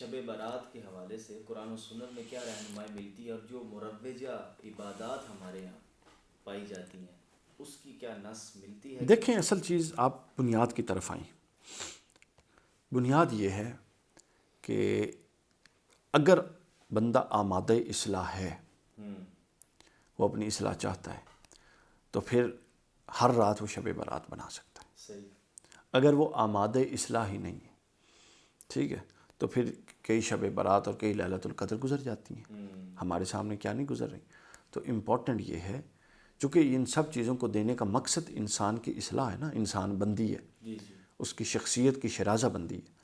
شب برات کے حوالے سے قرآن و سنت میں کیا رہنمائی ملتی ہے، اور جو مروجہ عبادات ہمارے یہاں پائی جاتی ہیں اس کی کیا نص ملتی ہے؟ دیکھیں، اصل چیز آپ بنیاد کی طرف آئیں۔ بنیاد یہ ہے کہ اگر بندہ آمادہ اصلاح ہے، وہ اپنی اصلاح چاہتا ہے، تو پھر ہر رات وہ شب برات بنا سکتا ہے۔ صحیح۔ اگر وہ آمادہ اصلاح ہی نہیں ہے، ٹھیک ہے، تو پھر کئی شب برات اور کئی لیلۃ القدر گزر جاتی ہیں، ہمارے سامنے کیا نہیں گزر رہی۔ تو امپورٹنٹ یہ ہے، چونکہ ان سب چیزوں کو دینے کا مقصد انسان کی اصلاح ہے نا، انسان بندی ہے، جی جی۔ اس کی شخصیت کی شرازہ بندی ہے،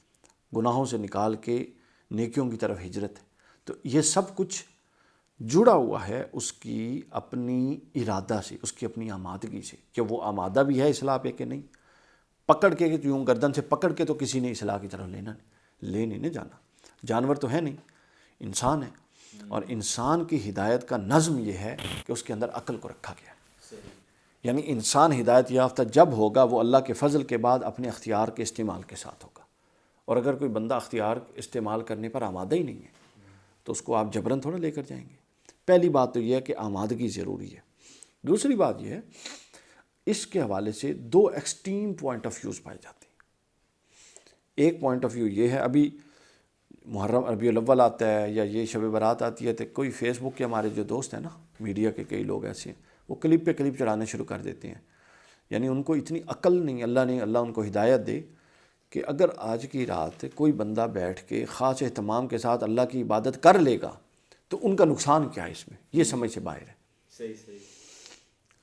گناہوں سے نکال کے نیکیوں کی طرف ہجرت ہے۔ تو یہ سب کچھ جڑا ہوا ہے اس کی اپنی ارادہ سے، اس کی اپنی آمادگی سے، کہ وہ آمادہ بھی ہے اصلاح پہ کہ نہیں۔ پکڑ کے یوں گردن سے پکڑ کے تو کسی نے اصلاح کی طرف لے نہیں جانا۔ جانور تو ہے نہیں، انسان ہے، اور انسان کی ہدایت کا نظم یہ ہے کہ اس کے اندر عقل کو رکھا گیا ہے۔ یعنی انسان ہدایت یافتہ جب ہوگا وہ اللہ کے فضل کے بعد اپنے اختیار کے استعمال کے ساتھ ہوگا، اور اگر کوئی بندہ اختیار استعمال کرنے پر آمادہ ہی نہیں ہے تو اس کو آپ جبراً تھوڑا لے کر جائیں گے۔ پہلی بات تو یہ ہے کہ آمادگی ضروری ہے۔ دوسری بات یہ ہے، اس کے حوالے سے دو ایکسٹریم پوائنٹ آف ویوز پائے جاتے ہیں۔ ایک پوائنٹ آف ویو یہ ہے، ابھی محرم ربیع الاول آتا ہے یا یہ شب برات آتی ہے، تو کوئی فیس بک کے ہمارے جو دوست ہیں نا، میڈیا کے کئی لوگ ایسے ہیں، وہ کلپ پہ کلپ چڑھانے شروع کر دیتے ہیں۔ یعنی ان کو اتنی عقل نہیں، اللہ ان کو ہدایت دے کہ اگر آج کی رات کوئی بندہ بیٹھ کے خاص اہتمام کے ساتھ اللہ کی عبادت کر لے گا تو ان کا نقصان کیا ہے اس میں، یہ سمجھ سے باہر ہے۔ صحیح صحیح۔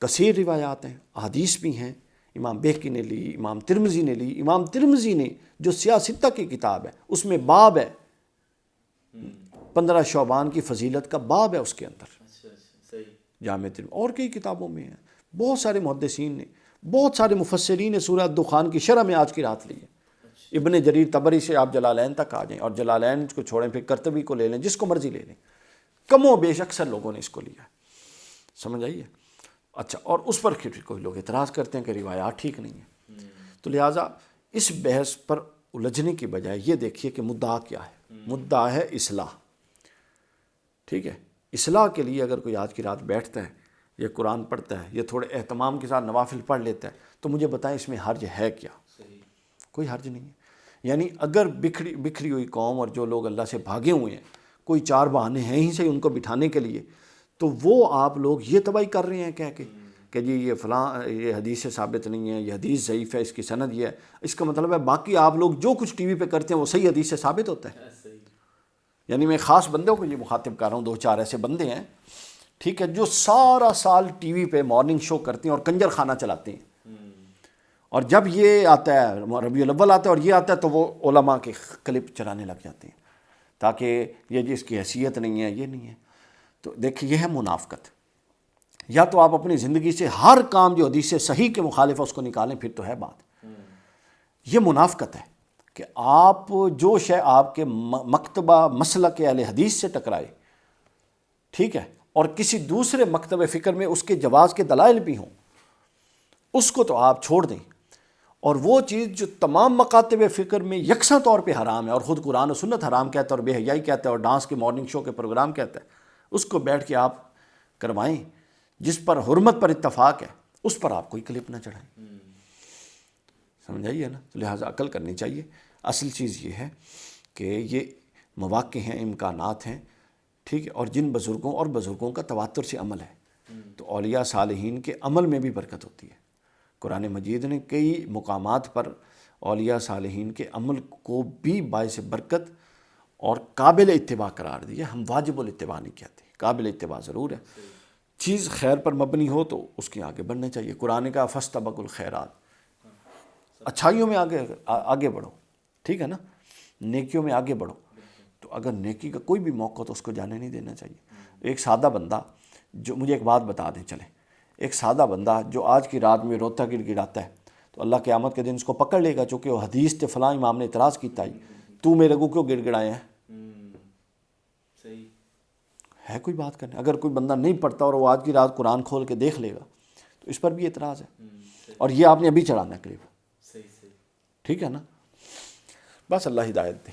کثیر روایات ہیں، احادیث بھی ہیں، امام بیہقی نے لی، امام ترمذی نے لی۔ امام ترمذی نے جو سیاہ ستہ کی کتاب ہے اس میں باب ہے، 15 شعبان کی فضیلت کا باب ہے اس کے اندر، اچھا صحیح۔ جامع ترمذی، اور کئی کتابوں میں ہیں۔ بہت سارے محدثین نے، بہت سارے مفسرین نے سورہ دخان کی شرح میں آج کی رات لی ہے۔ ابن جریر طبری سے آپ جلالین تک آ جائیں، اور جلالین کو چھوڑیں پھر قرطبی کو لے لیں، جس کو مرضی لے لیں، کم و بیش اکثر لوگوں نے اس کو لیا ہے۔ سمجھ آئیے؟ اچھا، اور اس پر پھر کوئی لوگ اعتراض کرتے ہیں کہ روایات ٹھیک نہیں ہیں۔ تو لہٰذا اس بحث پر الجھنے کی بجائے یہ دیکھیے کہ مدعا کیا ہے۔ مدعا ہے اصلاح، ٹھیک ہے۔ اصلاح کے لیے اگر کوئی آج کی رات بیٹھتا ہے، یا قرآن پڑھتا ہے، یا تھوڑے اہتمام کے ساتھ نوافل پڑھ لیتا ہے، تو مجھے بتائیں اس میں حرج ہے کیا؟ کوئی حرج نہیں ہے۔ یعنی اگر بکھری ہوئی قوم اور جو لوگ اللہ سے بھاگے ہوئے ہیں، کوئی چار بہانے ہیں ہی سے ان کو بٹھانے کے لیے، تو وہ آپ لوگ یہ تباہی کر رہے ہیں کہہ کے کہ جی یہ فلاں، یہ حدیث سے ثابت نہیں ہے، یہ حدیث ضعیف ہے، اس کی سند یہ ہے۔ اس کا مطلب ہے باقی آپ لوگ جو کچھ ٹی وی پہ کرتے ہیں وہ صحیح حدیث سے ثابت ہوتا ہے۔ یعنی میں خاص بندوں کو یہ مخاطب کر رہا ہوں، 2-4 ایسے بندے ہیں، ٹھیک ہے، جو سارا سال ٹی وی پہ مارننگ شو کرتے ہیں اور کنجر خانہ چلاتے ہیں، اور جب یہ آتا ہے ربیع الاول آتا ہے اور یہ آتا ہے تو وہ علماء کے کلپ چلانے لگ جاتے ہیں، تاکہ یہ جس کی حیثیت نہیں ہے، یہ نہیں ہے۔ تو دیکھیں، یہ ہے منافقت۔ یا تو آپ اپنی زندگی سے ہر کام جو حدیث سے صحیح کے مخالف ہے اس کو نکالیں، پھر تو ہے بات۔ یہ منافقت ہے کہ آپ جو شے آپ کے مکتبہ مسلک اہل حدیث سے ٹکرائے، ٹھیک ہے، اور کسی دوسرے مکتبہ فکر میں اس کے جواز کے دلائل بھی ہوں، اس کو تو آپ چھوڑ دیں، اور وہ چیز جو تمام مکاتب فکر میں یکساں طور پہ حرام ہے، اور خود قرآن و سنت حرام کہتا ہے اور بے حیائی کہتا ہے اور ڈانس کے مارننگ شو کے پروگرام کہتا ہے، اس کو بیٹھ کے آپ کروائیں۔ جس پر حرمت پر اتفاق ہے اس پر آپ کوئی کلپ نہ چڑھائیں۔ سمجھائیے نا؟ تو لہٰذا عقل کرنی چاہیے۔ اصل چیز یہ ہے کہ یہ مواقع ہیں، امکانات ہیں، ٹھیک ہے، اور جن بزرگوں کا تواتر سے عمل ہے، تو اولیاء صالحین کے عمل میں بھی برکت ہوتی ہے۔ قرآن مجید نے کئی مقامات پر اولیاء صالحین کے عمل کو بھی باعث برکت اور قابل اتباع قرار دیا۔ ہم واجب الاتباع نہیں کہتے، قابل اتباع ضرور ہے۔ چیز خیر پر مبنی ہو تو اس کے آگے بڑھنا چاہیے۔ قرآن کا فاستبقوا الخیرات، اچھائیوں میں آگے بڑھو، ٹھیک ہے نا، نیکیوں میں آگے بڑھو۔ تو اگر نیکی کا کوئی بھی موقع ہو تو اس کو جانے نہیں دینا چاہیے۔ ایک سادہ بندہ جو، مجھے ایک بات بتا دیں چلیں، ایک سادہ بندہ جو آج کی رات میں روتا گڑ گڑاتا ہے، تو اللہ قیامت کے دن اس کو پکڑ لے گا، چونکہ وہ حدیث تے فلاں امام نے اعتراض کیتا ہی، تو میرے کو کیوں گڑ گڑایا ہے؟ صحیح ہے کوئی بات کرنے؟ اگر کوئی بندہ نہیں پڑھتا اور وہ آج کی رات قرآن کھول کے دیکھ لے گا تو اس پر بھی اعتراض ہے، اور یہ آپ نے ابھی چڑھانا ہے کلپ، ٹھیک ہے نا؟ بس اللہ ہدایت دے۔